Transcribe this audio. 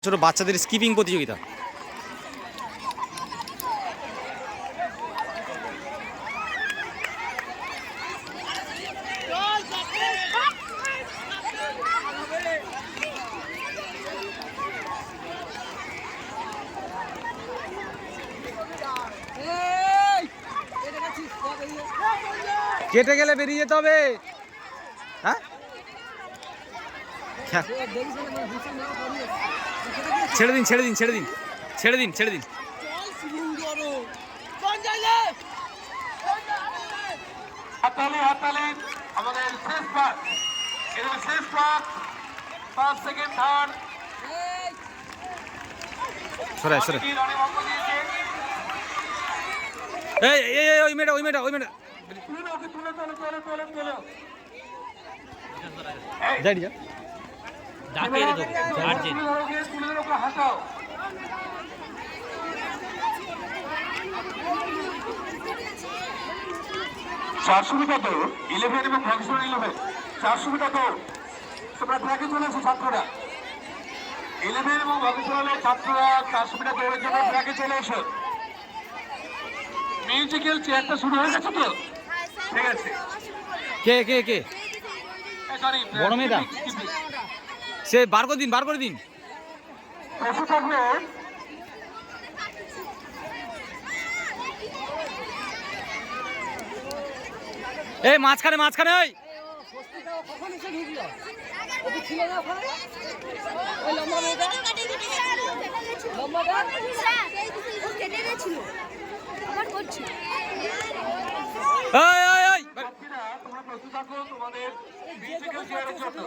ছোট বাচ্চাদের স্কিপিং প্রতিযোগিতা। কেটে গেলে বেরিয়ে যেতে হবে। হ্যাঁ, ছেড়ে দিন ছেড়ে দিন ছেড়ে দিন ছেড়ে দিন ছেড়ে দিন। হাততালি হাততালি আমাদের শেষ পাক, এদের শেষ পাক, ফার্স্ট সেকেন্ড থার্ড সরে সরে। অনেক অঙ্ক দিয়েছে। এই এই এই, ওই মেয়েটা ওই মেয়েটা ওই মেয়েটা তুলে ওকে, তুলে তুলে তুলে তুলে তুলে যাই যা ডাকে রে তো আর্জেন্ট তুলে ধরো, ওকে হাঁটাও। চারশো মিটার দৌড় 11 এবং ভ্যাকসিন 11, 400 মিটার দৌড় তোমরা ট্র্যাকে চলে এসো ছাত্ররা। 11 এবং ভ্যাকসিনের ছাত্ররা 400 মিটার দৌড়ের জন্য ট্র্যাকে চলে এসো। মিউজিক্যাল চেয়ারটা শুরু হয়ে গেছে তো? ঠিক আছে। কে কে কে সরি, বড় মেয়েটা? সে বার করে দিন বার করে দিন। বসে থাকবে। এই মাঝখানে মাঝখানে ওই তোমরা প্রস্তুত থাকো তোমাদের মিউজিক্যাল চেয়ারের জন্য।